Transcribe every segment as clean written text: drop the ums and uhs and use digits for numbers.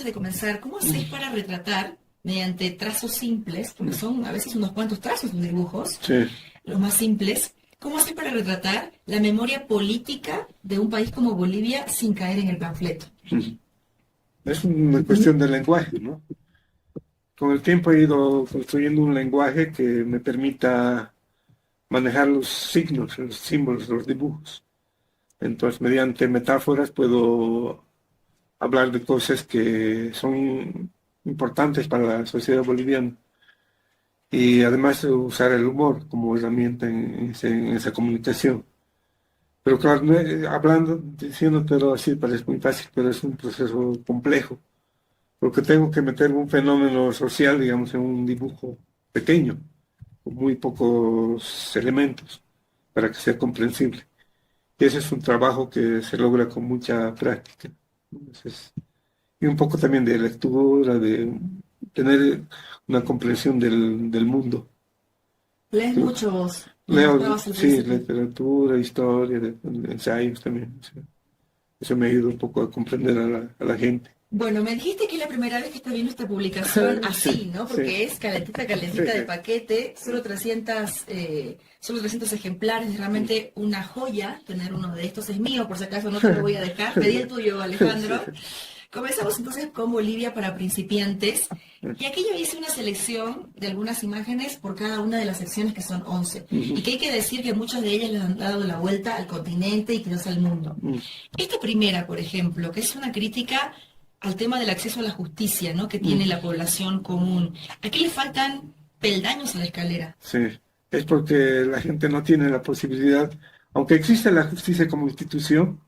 antes de comenzar, ¿cómo hacéis para retratar mediante trazos simples, porque son a veces unos cuantos trazos los dibujos, Sí. los más simples, cómo hacéis para retratar la memoria política de un país como Bolivia sin caer en el panfleto? Es una cuestión de lenguaje, ¿no? Con el tiempo he ido construyendo un lenguaje que me permita manejar los signos, los símbolos, los dibujos. Entonces, mediante metáforas puedo hablar de cosas que son importantes para la sociedad boliviana y además usar el humor como herramienta en esa comunicación. Pero claro, hablando, diciéndotelo así parece muy fácil, pero es un proceso complejo, porque tengo que meter un fenómeno social, digamos, en un dibujo pequeño, con muy pocos elementos, para que sea comprensible. Y ese es un trabajo que se logra con mucha práctica. Entonces, y un poco también de lectura, de tener una comprensión del mundo. Lees Creo- mucho vos, me Leo, mostrabas al sí, principio. literatura, historia, ensayos también. O sea, eso me ayuda un poco a comprender a la gente. Bueno, me dijiste que es la primera vez que estás viendo esta publicación Sí, así, ¿no? sí, Porque es calentita, calentita de sí, paquete, solo 300 ejemplares, es realmente una joya tener uno de estos. Es mío, por si acaso no te lo voy a dejar. Pedí el tuyo, sí, Alejandro. Comenzamos entonces con Bolivia para principiantes. Y aquí yo hice una selección de algunas imágenes por cada una de las secciones, que son 11. ujú, Y que hay que decir que muchas de ellas le han dado la vuelta al continente y quizás al mundo. mm, Esta primera, por ejemplo, que es una crítica al tema del acceso a la justicia, ¿no? Que tiene mm, la población común. Aquí le faltan peldaños a la escalera. sí. Es porque la gente no tiene la posibilidad, aunque existe la justicia como institución,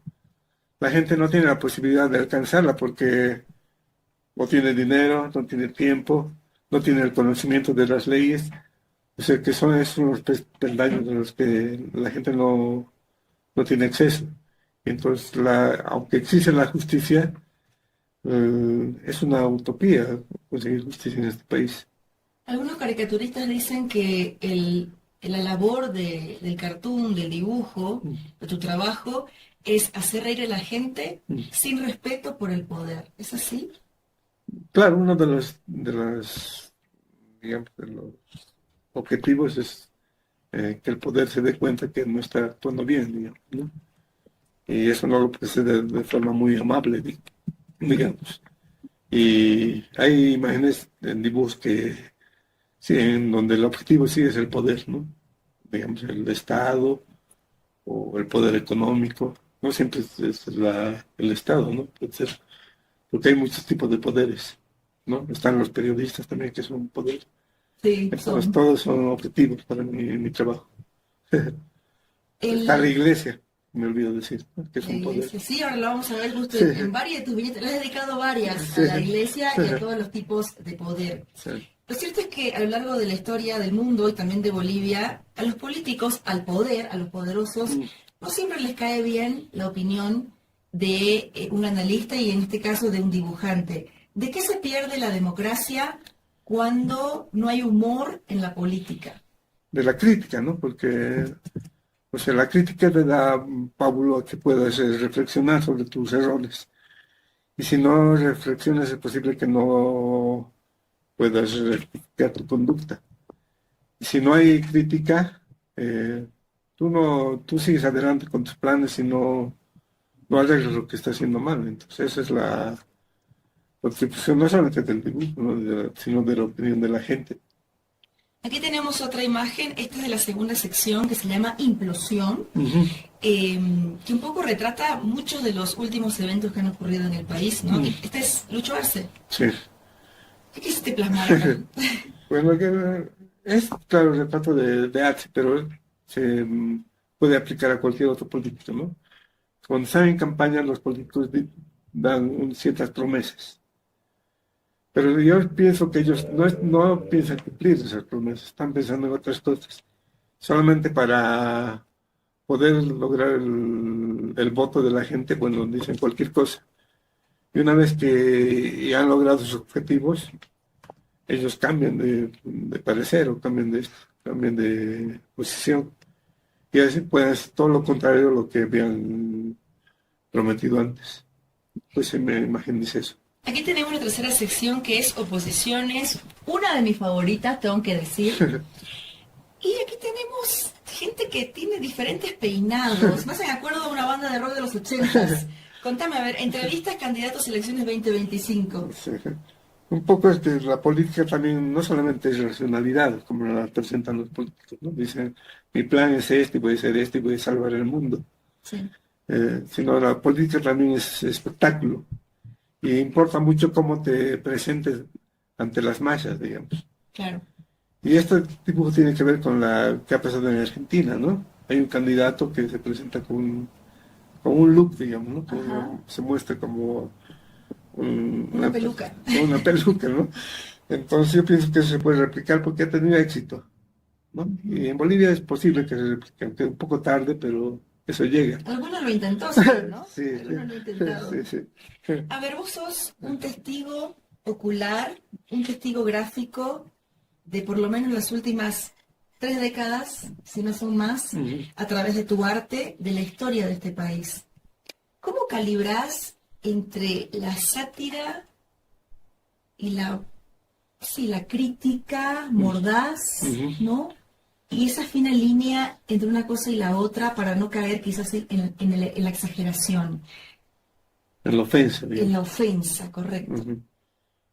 la gente no tiene la posibilidad de alcanzarla porque no tiene dinero, no tiene tiempo, no tiene el conocimiento de las leyes. O sea, que son esos los peldaños de los que la gente no tiene acceso. Entonces, aunque existe la justicia, es una utopía conseguir justicia en este país. Algunos caricaturistas dicen que la labor del cartoon, del dibujo, Mm, de tu trabajo, es hacer reír a la gente mm. sin respeto por el poder. ¿Es así? Claro, uno digamos, de los objetivos es que el poder se dé cuenta que no está actuando bien, digamos, ¿no? Y eso no lo puede hacer de forma muy amable, digamos. Y hay imágenes en dibujos que, sí, en donde el objetivo sí es el poder, ¿no? Digamos, el Estado o el poder económico. No siempre es el Estado, ¿no? Puede ser, porque hay muchos tipos de poderes, ¿no? Están los periodistas también, que son un poder. Sí, Entonces, son. todos son objetivos para mi trabajo. Está la El, iglesia, me olvido decir, ¿no? Que es la un poder. iglesia, sí, ahora lo vamos a ver justo Sí, en varias de tus viñetas. Le has dedicado varias a la sí, iglesia y a todos los tipos de poder. sí. Lo cierto es que a lo largo de la historia del mundo y también de Bolivia, a los políticos, al poder, a los poderosos, Mm. no siempre les cae bien la opinión de un analista y en este caso de un dibujante. ¿De qué se pierde la democracia cuando no hay humor en la política? De la crítica, ¿no? Porque, o sea, la crítica te da pábulo a que puedas reflexionar sobre tus errores. Y si no reflexionas, es posible que no puedas rectificar tu conducta. Y si no hay crítica, eh, tú sigues adelante con tus planes y no arreglas lo que está haciendo mal. Entonces, esa es la contribución no solamente del dibujo, ¿no? Sino de la opinión de la gente. Aquí tenemos otra imagen, esta es de la segunda sección que se llama Implosión, Ujú, eh, que un poco retrata muchos de los últimos eventos que han ocurrido en el país, ¿no? mm, Este es Lucho Arce. sí. ¿Qué quisiste plasmar acá? Bueno, que es claro el retrato de arte, pero se puede aplicar a cualquier otro político, ¿no? Cuando están en campaña, los políticos dan ciertas promesas, pero yo pienso que ellos no piensan cumplir esas promesas, están pensando en otras cosas, solamente para poder lograr el voto de la gente, bueno, dicen cualquier cosa. Y una vez que ya han logrado sus objetivos, ellos cambian de parecer o cambian de posición. Y así pues todo lo contrario a lo que habían prometido antes. Pues se me imagen dice eso. Aquí tenemos la tercera sección que es oposiciones, una de mis favoritas, tengo que decir. Y aquí tenemos gente que tiene diferentes peinados. Me hacen acuerdo de una banda de rock de los 80s. Contame, a ver, entrevistas, candidatos, elecciones 2025. Sí. Un poco es que la política también no solamente es racionalidad, como la presentan los políticos, ¿no? Dicen, mi plan es este, voy a hacer este, voy a salvar el mundo. Sí, Sino la política también es espectáculo. Y importa mucho cómo te presentes ante las masas, digamos. claro. Y este dibujo tiene que ver con la que ha pasado en Argentina, ¿no? Hay un candidato que se presenta con un look, digamos, ¿no? Ajá. Se muestra como Una peluca. una peluca, ¿no? Entonces yo pienso que eso se puede replicar porque ha tenido éxito, ¿no? Y en Bolivia es posible que se replique, aunque un poco tarde, pero eso llega. Alguno lo intentó, sí, ¿no? Sí, Alguno lo ha intentado. sí, sí, sí. A ver, vos sos un testigo ocular, un testigo gráfico de por lo menos las últimas 3 décadas, si no son más, Ujú. a través de tu arte, de la historia de este país. ¿Cómo calibrás entre la sátira y la crítica mordaz, Ujú. ¿no? Y esa fina línea entre una cosa y la otra para no caer quizás en la exageración, En la ofensa, en la digamos. ofensa, correcto. Ujú.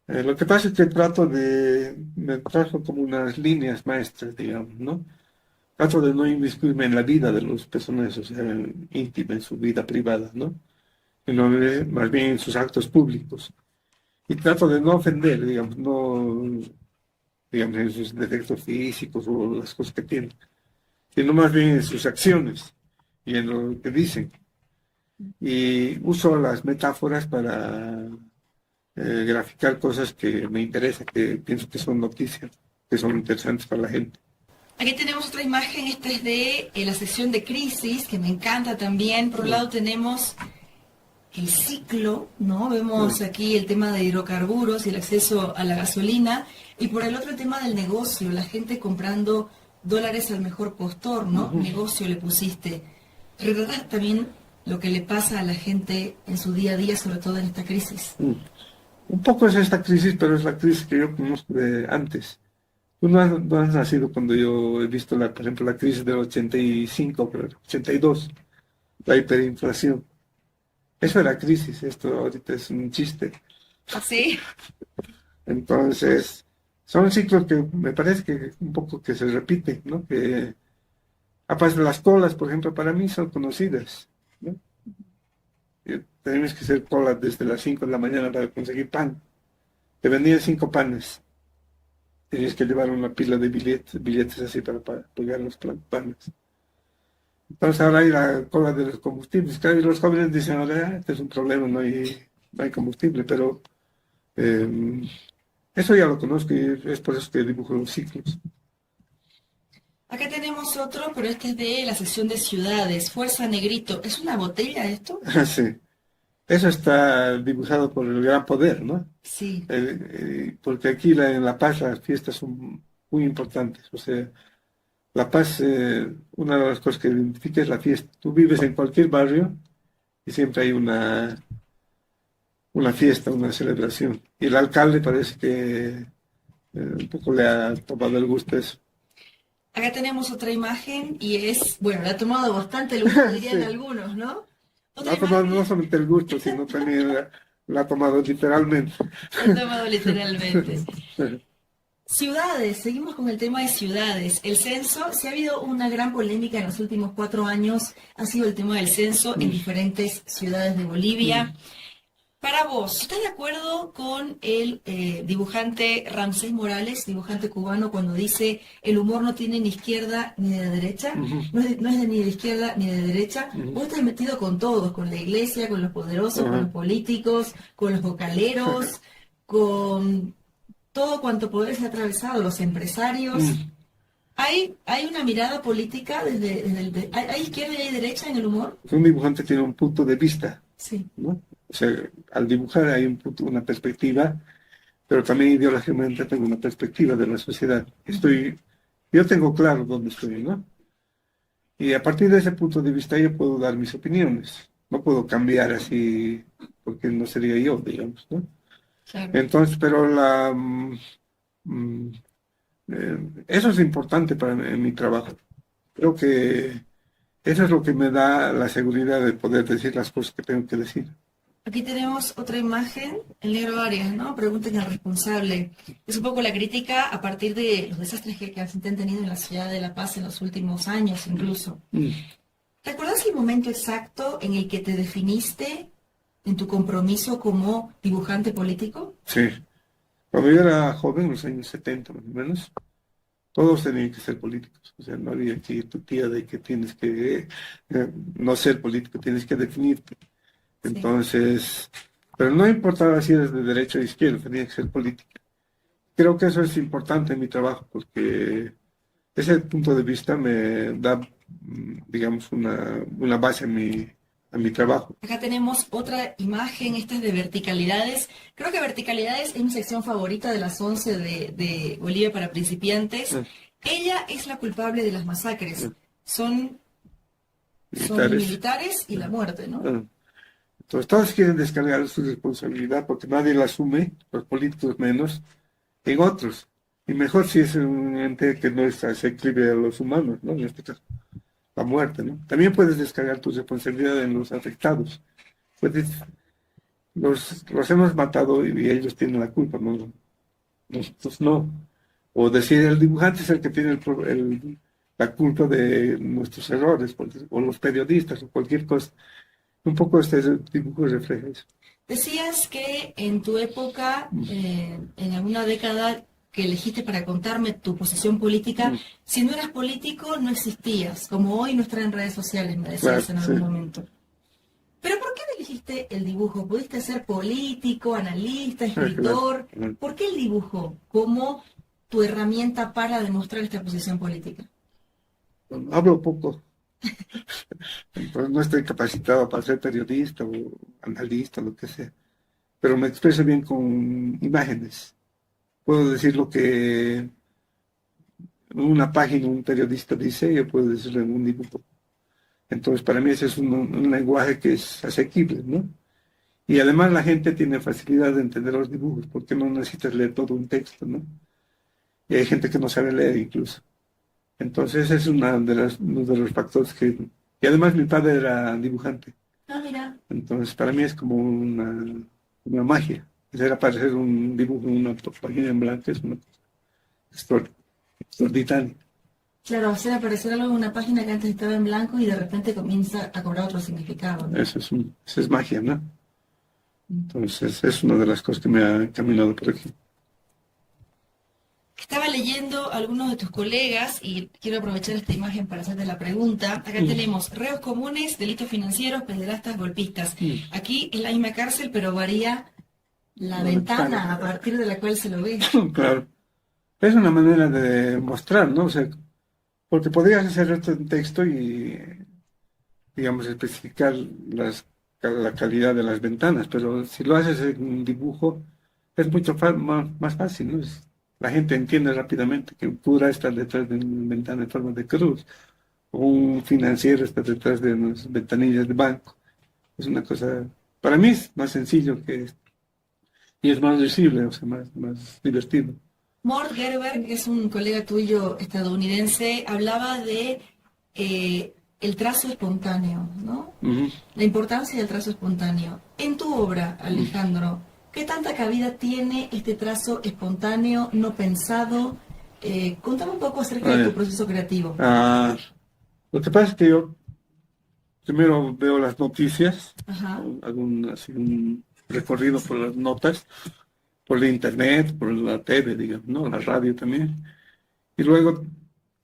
Lo que pasa es que me trazo como unas líneas maestras, digamos, ¿no? Trato de no inmiscuirme en la vida de los personajes, o sea, íntima, en su vida privada, ¿no? Sino más bien en sus actos públicos. Y trato de no ofender, digamos, no, digamos, en sus defectos físicos o las cosas que tienen, sino más bien en sus acciones y en lo que dicen. Y uso las metáforas para graficar cosas que me interesan, que pienso que son noticias, que son interesantes para la gente. Aquí tenemos otra imagen, esta es de la sección de crisis, que me encanta también. Por un lado tenemos el ciclo, ¿no? Vemos aquí el tema de hidrocarburos y el acceso a la gasolina, y por el otro el tema del negocio, la gente comprando dólares al mejor postor, ¿no? Negocio le pusiste. ¿Retratas también lo que le pasa a la gente en su día a día, sobre todo en esta crisis? Un poco es esta crisis, pero es la crisis que yo conozco de antes. Tú no has nacido cuando yo he visto, por ejemplo, la crisis del 85, creo, 82, la hiperinflación. Eso era crisis, esto ahorita es un chiste. Sí. Entonces, son ciclos que me parece que un poco que se repiten, ¿no? Que, aparte de las colas, por ejemplo, para mí son conocidas, ¿no? Tenemos que hacer colas desde las 5 de la mañana para conseguir pan. Te vendían 5 panes. Tenías que llevar una pila de billetes así para pagar los panes. Entonces ahora hay la cola de los combustibles. Claro, y los jóvenes dicen, ahora este es un problema, no hay combustible, pero eso ya lo conozco y es por eso que dibujo los ciclos. Acá tenemos otro, pero este es de la sección de ciudades. Fuerza Negrito. ¿Es una botella esto? Sí. Eso está dibujado por el gran poder, ¿no? Sí. Porque aquí en La Paz las fiestas son muy importantes. O sea, La Paz, una de las cosas que identifica es la fiesta. Tú vives en cualquier barrio y siempre hay una fiesta, una celebración. Y el alcalde parece que un poco le ha tomado el gusto a eso. Acá tenemos otra imagen y es, bueno, le ha tomado bastante el gusto, dirían Sí. algunos, ¿no? Le Otra ha tomado imagen no solamente el gusto, sino también la ha tomado literalmente. le ha tomado literalmente. Ciudades, seguimos con el tema de ciudades. El censo, si ha habido una gran polémica en los últimos 4 años, ha sido el tema del censo en diferentes ciudades de Bolivia. Para vos, ¿estás de acuerdo con el dibujante Ramsés Morales, dibujante cubano, cuando dice el humor no tiene ni izquierda ni de derecha? No es ni de izquierda ni de derecha. Vos estás metido con todos, con la iglesia, con los poderosos, con los políticos, con los vocaleros, con todo cuanto poder se ha atravesado, los empresarios. ¿Hay una mirada política ¿hay izquierda y hay derecha en el humor? Un dibujante tiene un punto de vista, Sí. ¿no? O sea, al dibujar hay una perspectiva, pero también ideológicamente tengo una perspectiva de la sociedad. Yo tengo claro dónde estoy, ¿no? Y a partir de ese punto de vista yo puedo dar mis opiniones. No puedo cambiar así porque no sería yo, digamos, ¿no? Claro. Entonces, pero mm, eso es importante para en mi trabajo. Creo que eso es lo que me da la seguridad de poder decir las cosas que tengo que decir. Aquí tenemos otra imagen, el negro Arias, ¿no? Pregunten al responsable. Es un poco la crítica a partir de los desastres que se han tenido en la ciudad de La Paz en los últimos años incluso. Mm, ¿Recuerdas el momento exacto en el que te definiste en tu compromiso como dibujante político? sí. Cuando yo era joven, en los años 70 más o menos, todos tenían que ser políticos. O sea, no había aquí tu tía de que tienes que no ser político, tienes que definirte. Sí. Entonces, pero no importaba si eres de derecha o de izquierda, tenía que ser política. Creo que eso es importante en mi trabajo porque ese punto de vista me da, digamos, una base a mi trabajo. Acá tenemos otra imagen, esta es de verticalidades. Creo que verticalidades es mi sección favorita de las 11 de Bolivia para principiantes. Mm, Ella es la culpable de las masacres. mm, Son Militares. militares y la muerte, ¿no? Mm. Entonces, todos quieren descargar su responsabilidad porque nadie la asume, los políticos menos, en otros. Y mejor si es un ente que no es asequible a los humanos, ¿no? En este caso, la muerte, ¿no? También puedes descargar tu responsabilidad en los afectados. Puedes, los hemos matado y ellos tienen la culpa, ¿no? Nosotros no. O decir, el dibujante es el que tiene la culpa de nuestros errores, o los periodistas, o cualquier cosa. Un poco este dibujo refleja eso. Decías que en tu época, en alguna década que elegiste para contarme tu posición política, Mm, si no eras político no existías, como hoy no estás en redes sociales, me Claro, decías en sí. algún momento. Pero ¿por qué no elegiste el dibujo? ¿Pudiste ser político, analista, Claro. escritor? ¿Por qué el dibujo como tu herramienta para demostrar esta posición política? Hablo poco, entonces no estoy capacitado para ser periodista o analista, lo que sea, pero me expreso bien con imágenes. Puedo decir lo que en una página un periodista dice, yo puedo decirlo en un dibujo. Entonces, para mí ese es un lenguaje que es asequible, ¿no? Y además la gente tiene facilidad de entender los dibujos, porque no necesitas leer todo un texto, ¿no? Y hay gente que no sabe leer incluso. Entonces, ese es uno de los factores que... Y además mi padre era dibujante. Ah, mira, Entonces, para mí es como una magia. Hacer aparecer un dibujo en una página en blanco es una cosa extraordinaria. claro, hacer aparecer algo en una página que antes estaba en blanco y de repente comienza a cobrar otro significado, ¿no? Eso es magia, ¿no? Entonces, es una de las cosas que me ha caminado por aquí. Estaba leyendo a algunos de tus colegas y quiero aprovechar esta imagen para hacerte la pregunta. Acá tenemos reos comunes, delitos financieros, pederastas, golpistas. Mm. Aquí es la misma cárcel, pero varía la La ventana a ventana. partir de la cual se lo ve. Claro. Es una manera de mostrar, ¿no? O sea, porque podrías hacer esto en texto y, digamos, especificar la calidad de las ventanas, pero si lo haces en un dibujo, es mucho más fácil, ¿no? La gente entiende rápidamente que un cura está detrás de una ventana en forma de cruz, o un financiero está detrás de unas ventanillas de banco. Es una cosa, para mí es más sencillo que esto, y es más visible, o sea, más divertido. Mort Gerber, que es un colega tuyo estadounidense, hablaba de el trazo espontáneo, ¿no? Ujú. La importancia del trazo espontáneo. En tu obra, Alejandro, ¿qué tanta cabida tiene este trazo espontáneo, no pensado? Contame un poco acerca Ah, de tu ya. proceso creativo. Lo que pasa es que yo primero veo las noticias, Ajá, o hago así un recorrido por las notas, por la internet, por la tele, digamos, ¿no? La radio también. Y luego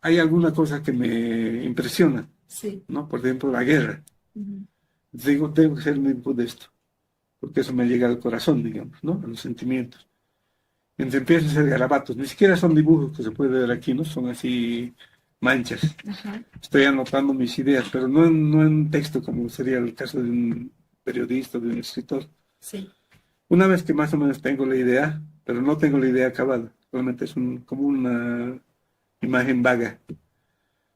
hay alguna cosa que me impresiona, sí. ¿no? Por ejemplo, la guerra. Ujú. Digo, tengo que ser un input de esto, porque eso me llega al corazón, digamos, ¿no? A los sentimientos. Entonces empiezan a hacer garabatos, ni siquiera son dibujos que se puede ver aquí, ¿no? Son así manchas. Ajá, Estoy anotando mis ideas, pero no en texto, como sería el caso de un periodista, de un escritor. sí. Una vez que más o menos tengo la idea, pero no tengo la idea acabada, solamente es como una imagen vaga.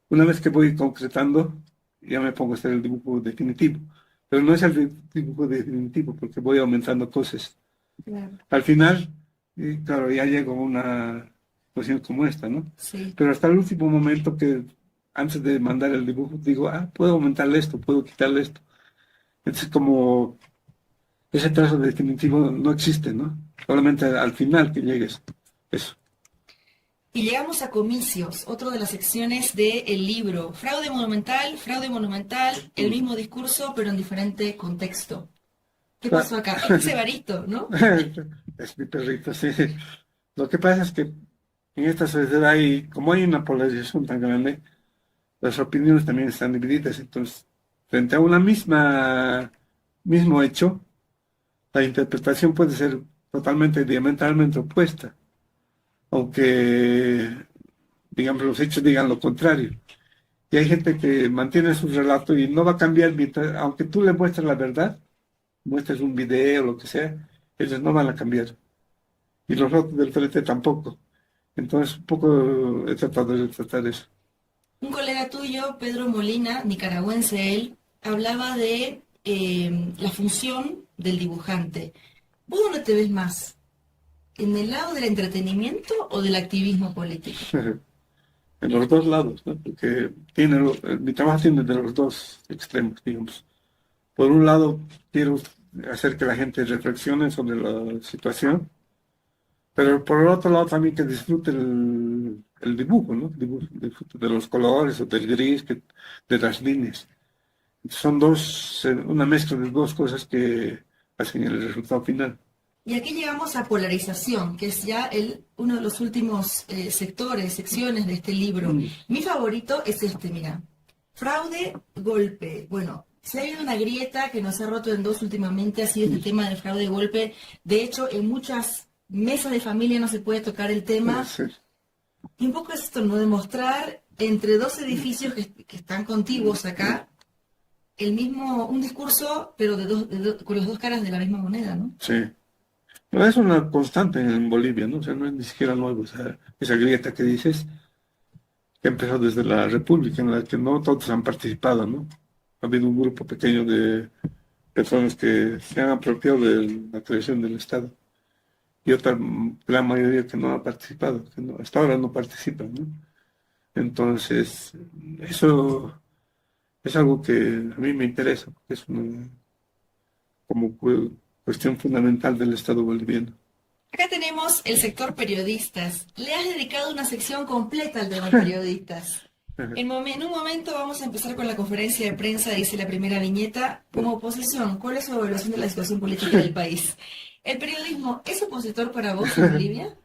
Una vez que voy concretando, ya me pongo a hacer el dibujo definitivo. Pero no es el dibujo definitivo, porque voy aumentando cosas. Claro, Al final, claro, ya llego a una situación como esta, ¿no? sí. Pero hasta el último momento que, antes de mandar el dibujo, digo, puedo aumentarle esto, puedo quitarle esto. Entonces, como ese trazo definitivo no existe, ¿no? Solamente al final que llegues. Eso. Y llegamos a comicios, otro de las secciones del libro. Fraude monumental, el mismo discurso, pero en diferente contexto. ¿Qué Ah, pasó acá? Este es Evaristo, ¿no? Es mi perrito, sí. Lo que pasa es que en esta sociedad como hay una polarización tan grande, las opiniones también están divididas. Entonces, frente a mismo hecho, la interpretación puede ser totalmente diametralmente opuesta, aunque, digamos, los hechos digan lo contrario. Y hay gente que mantiene su relato y no va a cambiar aunque tú le muestres la verdad, muestres un video o lo que sea, ellos no van a cambiar. Y los otros del frente tampoco. Entonces, un poco he tratado de retratar eso. Un colega tuyo, Pedro Molina, nicaragüense él, hablaba de la función del dibujante. ¿Vos dónde te ves más? ¿En el lado del entretenimiento o del activismo político? En los dos lados, ¿no? Porque mi trabajo tiene de los dos extremos, digamos. Por un lado, quiero hacer que la gente reflexione sobre la situación, pero por el otro lado también que disfrute el dibujo, ¿no? Disfrute de los colores o del gris, de las líneas. Son una mezcla de dos cosas que hacen el resultado final. Y aquí llegamos a polarización, que es ya uno de los últimos secciones de este libro. Mm. Mi favorito es este, mira. Fraude, golpe. Bueno, si ha habido una grieta que nos ha roto en dos últimamente, ha sido este tema del fraude, golpe. De hecho, en muchas mesas de familia no se puede tocar el tema. Sí. Y un poco es esto, ¿no? Demostrar entre dos edificios que están contiguos acá, un discurso, pero con las dos caras de la misma moneda, ¿no? Sí. No, es una constante en Bolivia, ¿no? O sea, no es ni siquiera nuevo esa grieta que dices, que empezó desde la República, en la que no todos han participado, ¿no? Ha habido un grupo pequeño de personas que se han apropiado de la creación del Estado y otra gran mayoría que no ha participado, hasta ahora no participan, ¿no? Entonces, eso es algo que a mí me interesa, porque es una cuestión fundamental del Estado boliviano. Acá tenemos el sector periodistas. Le has dedicado una sección completa al tema periodistas. En un momento vamos a empezar con la conferencia de prensa, dice la primera viñeta. Como oposición, ¿cuál es su evaluación de la situación política del país? ¿El periodismo es opositor para vos en Bolivia?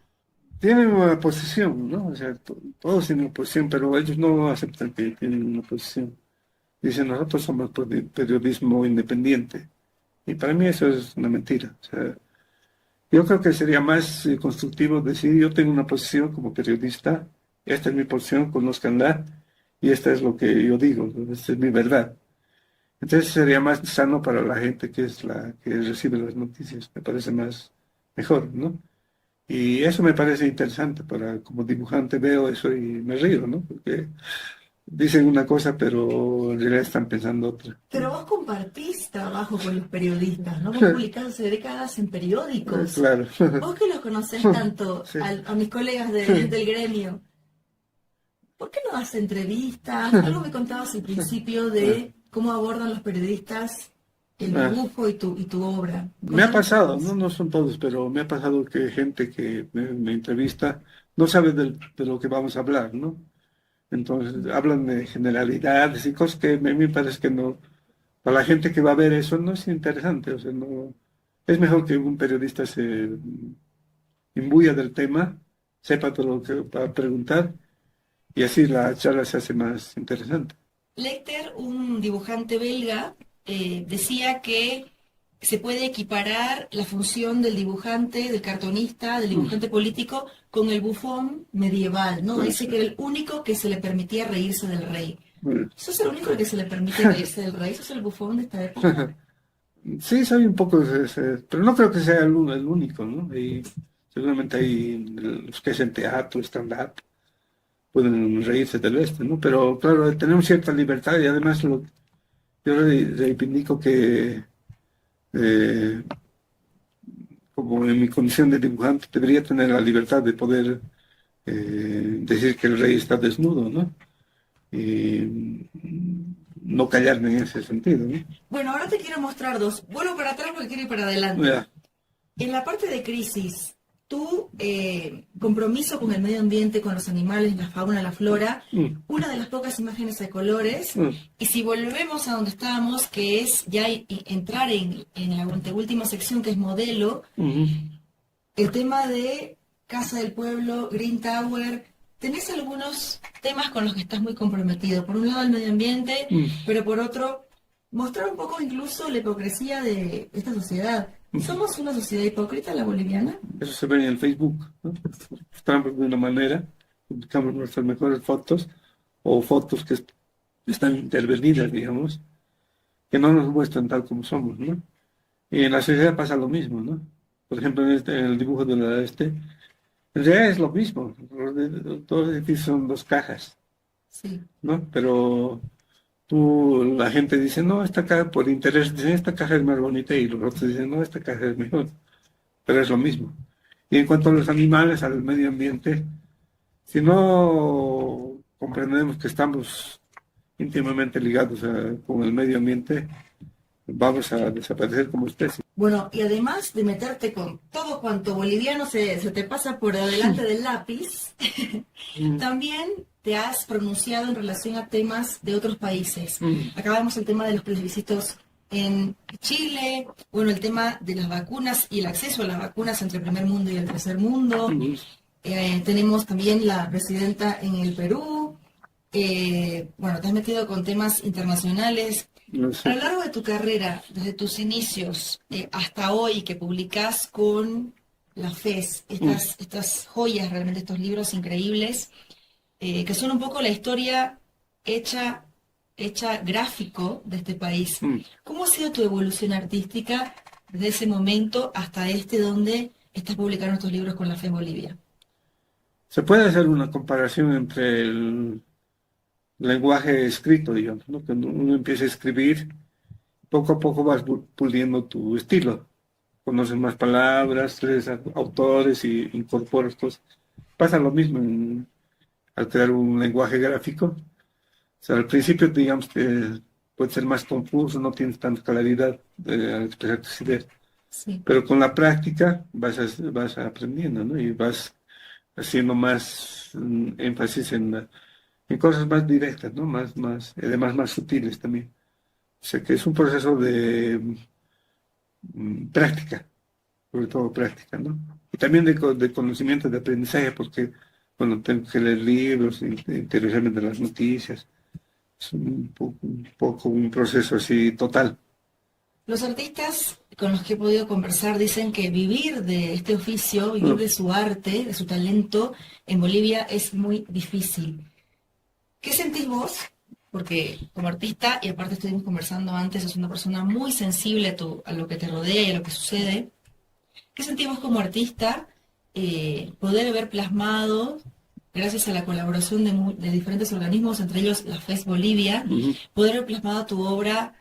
Tienen una posición, ¿no? O sea, todos tienen una posición, pero ellos no aceptan que tienen una posición. Dicen, nosotros somos periodismo independiente. Y para mí eso es una mentira. O sea, yo creo que sería más constructivo decir, yo tengo una posición como periodista, esta es mi posición, conózcanla, y esta es lo que yo digo, ¿no? Esta es mi verdad. Entonces sería más sano para la gente que es la que recibe las noticias, me parece mejor, ¿no? Y eso me parece interesante, como dibujante veo eso y me río, ¿no? Porque dicen una cosa, pero en realidad están pensando otra. Pero vos compartís trabajo con los periodistas, ¿no? Vos publicás hace décadas en periódicos. Claro. Vos que los conocés tanto Sí. a mis colegas del gremio, ¿por qué no das entrevistas? Algo me contabas al principio de cómo abordan los periodistas el dibujo y tu obra. Me ha Contanos pasado, más. no son todos, pero me ha pasado que gente que me entrevista no sabe de lo que vamos a hablar, ¿no? Entonces hablan de generalidades y cosas que a mí me parece que no, para la gente que va a ver eso no es interesante, o sea, no, es mejor que un periodista se imbuya del tema, sepa todo lo que va a preguntar y así la charla se hace más interesante. Lecter, un dibujante belga, decía que se puede equiparar la función del dibujante, del cartonista, del dibujante político con el bufón medieval, ¿no? Dice que era el único que se le permitía reírse del rey. Bueno. ¿Sos el único que se le permite reírse del rey? ¿Sos el bufón de esta época? Sí, soy un poco, pero no creo que sea el único, ¿no? Y seguramente hay los que hacen teatro, stand-up, pueden reírse del este, ¿no? Pero claro, tenemos cierta libertad y además yo reivindico que, como en mi condición de dibujante, debería tener la libertad de poder decir que el rey está desnudo, ¿no? Y no callarme en ese sentido, ¿no? Bueno, ahora te quiero mostrar dos. Vuelvo para atrás porque quiero ir para adelante. Ya. En la parte de crisis, tu compromiso con el medio ambiente, con los animales, la fauna, la flora, Mm, una de las pocas imágenes de colores, mm, y si volvemos a donde estábamos, que es ya entrar en la última sección, que es modelo, mm, el tema de Casa del Pueblo, Green Tower, tenés algunos temas con los que estás muy comprometido. Por un lado el medio ambiente, mm, pero por otro, mostrar un poco incluso la hipocresía de esta sociedad. mm. ¿Somos una sociedad hipócrita, la boliviana? Eso se ve en el Facebook, ¿no? Mostramos de una manera, publicamos nuestras mejores fotos o fotos que están intervenidas, digamos, que no nos muestran tal como somos, ¿no? Y en la sociedad pasa lo mismo, ¿no? Por ejemplo, en el dibujo de en realidad es lo mismo. Todos los edificios son dos cajas, Sí. ¿no? Pero la gente dice, no, esta caja, por interés, dicen, esta caja es más bonita y los otros dicen, no, esta caja es mejor. Pero es lo mismo. Y en cuanto a los animales, al medio ambiente, si no comprendemos que estamos íntimamente ligados con el medio ambiente, vamos a desaparecer como especie. Bueno, y además de meterte con todo cuanto boliviano se te pasa por delante del lápiz, Mm, también te has pronunciado en relación a temas de otros países. mm, Acá vemos el tema de los plebiscitos en Chile, bueno, el tema de las vacunas y el acceso a las vacunas entre el primer mundo y el tercer mundo. mm, Tenemos también la presidenta en el Perú. Bueno, te has metido con temas internacionales. no A sé. lo largo de tu carrera, desde tus inicios hasta hoy, que publicás con la FES, Mm, estas joyas, realmente estos libros increíbles, que son un poco la historia hecha, hecha gráfico de este país. mm. ¿Cómo ha sido tu evolución artística desde ese momento hasta este donde estás publicando estos libros con la FES Bolivia? Se puede hacer una comparación entre el lenguaje escrito, digamos, ¿no? Cuando uno empieza a escribir, poco a poco vas puliendo tu estilo. Conoces más palabras, lees autores y incorporas cosas. Pasa lo mismo al crear un lenguaje gráfico. O sea, al principio, digamos que puede ser más confuso, no tienes tanta claridad al expresar tus ideas. Sí. Pero con la práctica vas aprendiendo, ¿no? Y vas haciendo más énfasis en cosas más directas, ¿no? Además más sutiles también. O sea que es un proceso de práctica, sobre todo práctica, ¿no? Y también de conocimiento, de aprendizaje, porque, bueno, tengo que leer libros, interesarme de las noticias. Es un poco un proceso así total. Los artistas con los que he podido conversar dicen que vivir de este oficio, vivir Mm, de su arte, de su talento, en Bolivia es muy difícil. ¿Qué sentís vos? Porque como artista, y aparte estuvimos conversando antes, sos una persona muy sensible a lo que te rodea y a lo que sucede. ¿Qué sentís vos como artista poder ver plasmado, gracias a la colaboración de diferentes organismos, entre ellos la FES Bolivia, ujú. poder ver plasmada tu obra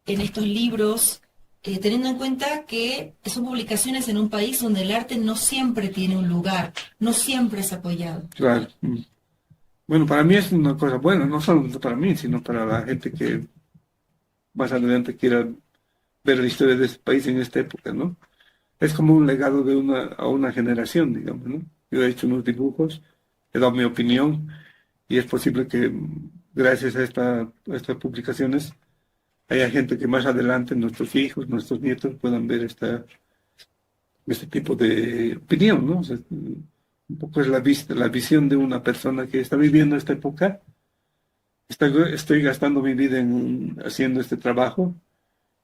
en estos libros, teniendo en cuenta que son publicaciones en un país donde el arte no siempre tiene un lugar, no siempre es apoyado? Claro. Bueno, para mí es una cosa buena, no solo para mí, sino para la gente que más adelante quiera ver la historia de este país en esta época, ¿no? Es como un legado a una generación, digamos, ¿no? Yo he hecho unos dibujos, he dado mi opinión y es posible que gracias a estas publicaciones haya gente que más adelante, nuestros hijos, nuestros nietos, puedan ver este tipo de opinión, ¿no? O sea, un poco es la visión de una persona que está viviendo esta época. Estoy gastando mi vida haciendo este trabajo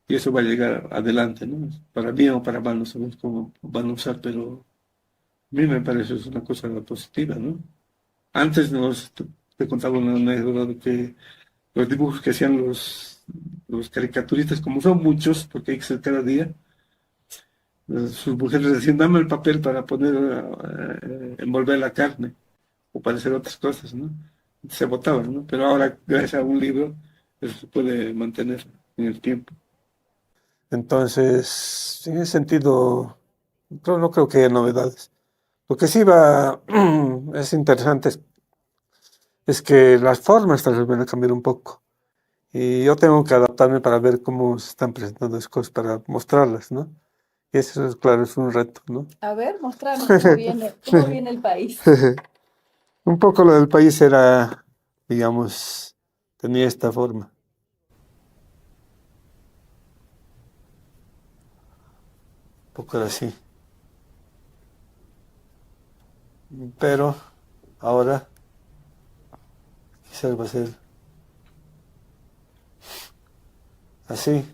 y eso va a llegar adelante, ¿no? Para bien o para mal, no sabemos cómo van a usar, pero a mí me parece es una cosa positiva, ¿no? Antes te contaba una anécdota de que los dibujos que hacían los caricaturistas, como son muchos, porque hay que ser cada día, sus mujeres decían, dame el papel para poner, envolver la carne o para hacer otras cosas, ¿no? Se botaban, ¿no? Pero ahora, gracias a un libro, eso se puede mantener en el tiempo. Entonces, en ese sentido, Pero no creo que haya novedades. Lo que sí va, es interesante es que las formas tal vez van a cambiar un poco. Y yo tengo que adaptarme para ver cómo se están presentando las cosas, para mostrarlas, ¿no? Y eso es, claro, es un reto, ¿no? A ver, mostrarnos cómo viene el país. Un poco lo del país era, digamos, tenía esta forma. Un poco era así. Pero ahora quizás va a ser así.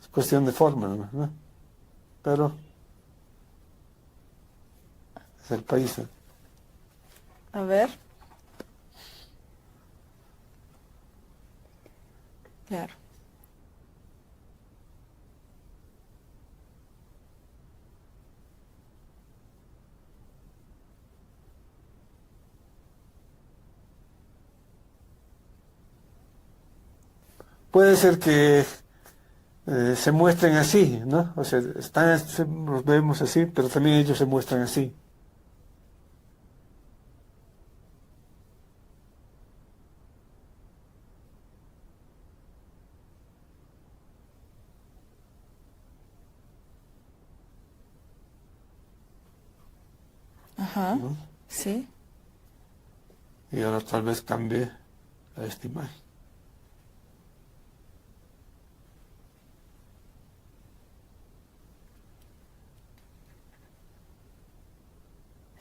Es cuestión de forma, ¿no? Pero es el país, ¿no? A ver. Claro. Puede ser que se muestren así, ¿no? O sea, los vemos así, pero también ellos se muestran así. Ajá. ¿No? Sí. Y ahora tal vez cambie a esta imagen.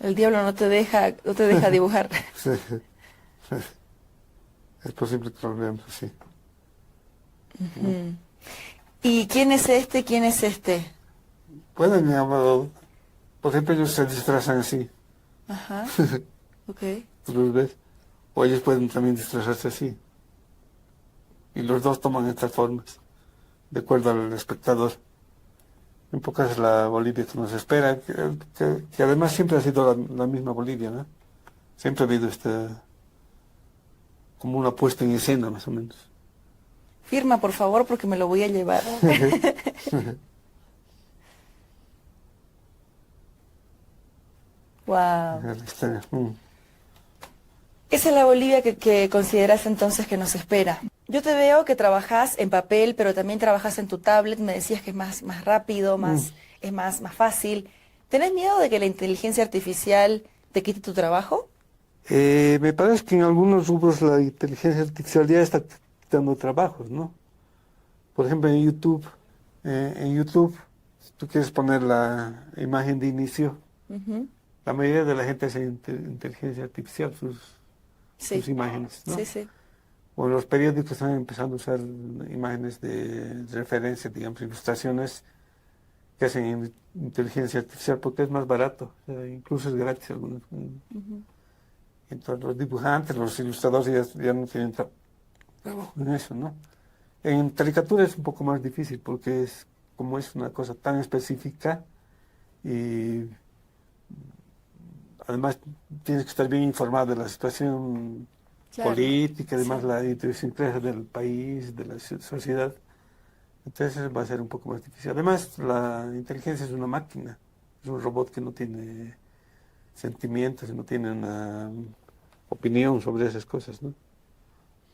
El diablo no te deja dibujar. Sí, es posible que lo veamos así. ¿No? ¿Y quién es este? ¿Quién es este? Pueden, por ejemplo, ellos se disfrazan así, Ajá. Ok. ¿tú los ves? O ellos pueden también disfrazarse así. Y los dos toman estas formas, de acuerdo al espectador. Un poco es la Bolivia que nos espera, que además siempre ha sido la misma Bolivia, ¿no? Siempre ha habido como una puesta en escena, más o menos. Firma, por favor, porque me lo voy a llevar. Wow. Esa es la Bolivia que consideras entonces que nos espera. Yo te veo que trabajas en papel, pero también trabajas en tu tablet. Me decías que es más rápido, es más fácil. ¿Tenés miedo de que la inteligencia artificial te quite tu trabajo? Me parece que en algunos rubros la inteligencia artificial ya está quitando trabajos, ¿no? Por ejemplo, en YouTube, si tú quieres poner la imagen de inicio, Ujú. la mayoría de la gente hace inteligencia artificial, sus Sí, imágenes, ¿no? sí, sí. O los periódicos están empezando a usar imágenes de referencia, digamos, ilustraciones que hacen en inteligencia artificial porque es más barato, o sea, incluso es gratis algunos. Ujú. Entonces los dibujantes, los ilustradores ya no tienen trabajo en eso, ¿no? En caricatura es un poco más difícil porque como es una cosa tan específica y además tienes que estar bien informado de la situación Claro, política, además sí. la idiosincrasia del país, de la sociedad. Entonces va a ser un poco más difícil. Además, la inteligencia es una máquina, es un robot que no tiene sentimientos, no tiene una opinión sobre esas cosas, ¿no?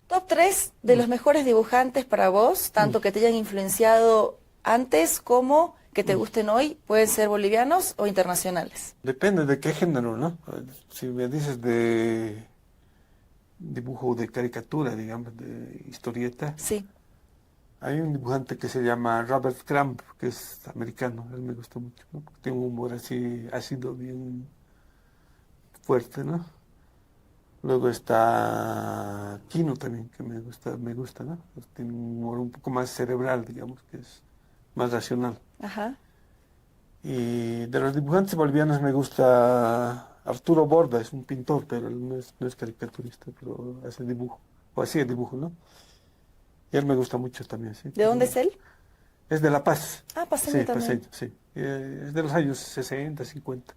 Top 3 de los mejores dibujantes para vos, Mm, tanto que te hayan influenciado antes como que te mm. gusten hoy, pueden ser bolivianos o internacionales. Depende de qué género, ¿no? Si me dices de dibujo de caricatura, digamos, de historieta, Sí. hay un dibujante que se llama Robert Crumb, que es americano, él me gusta mucho, ¿no? Porque tiene un humor así ácido, bien fuerte, ¿no? Luego está Kino también, que me gusta, ¿no? Pues tiene un humor un poco más cerebral, digamos, que es más racional. Ajá. Y de los dibujantes bolivianos me gusta Arturo Borda, es un pintor, pero él no es caricaturista, pero hace dibujo, o hacía dibujo, ¿no? Y él me gusta mucho también, sí. ¿De dónde es él? Es de La Paz, Ah, paseño sí, también. paseño, sí. Es de los años 60, 50.